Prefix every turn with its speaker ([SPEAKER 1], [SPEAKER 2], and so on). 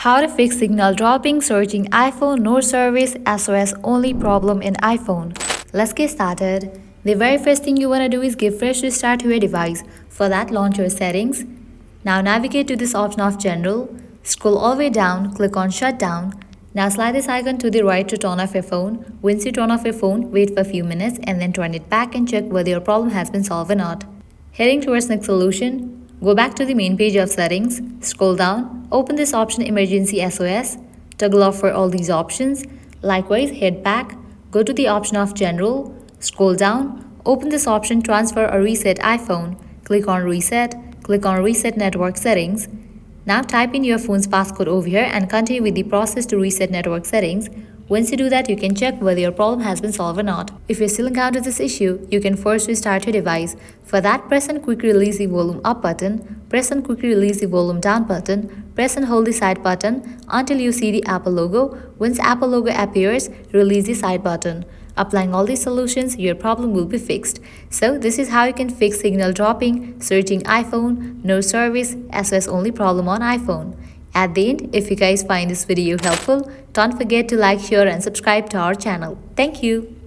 [SPEAKER 1] How to fix signal dropping, searching iPhone, no service, SOS only problem in iPhone. Let's get started. The very first thing you want to do is give fresh restart to your device. For that, launch your settings. Now navigate to this option of General. Scroll all the way down, click on Shutdown. Now slide this icon to the right to turn off your phone. Once you turn off your phone, wait for a few minutes and then turn it back and check whether your problem has been solved or not. Heading towards next solution, go back to the main page of settings, scroll down, open this option Emergency SOS, toggle off for all these options. Likewise, head back, go to the option of General, scroll down, open this option Transfer or Reset iPhone, click on Reset Network Settings. Now type in your phone's passcode over here and continue with the process to reset network settings. Once you do that, you can check whether your problem has been solved or not. If you still encounter this issue, you can first restart your device. For that, press and quickly release the volume up button, press and quickly release the volume down button, press and hold the side button until you see the Apple logo. Once Apple logo appears, release the side button. Applying all these solutions, your problem will be fixed. So this is how you can fix signal dropping, searching iPhone, no service, SOS only problem on iPhone. At the end, if you guys find this video helpful, don't forget to like, share and subscribe to our channel. Thank you.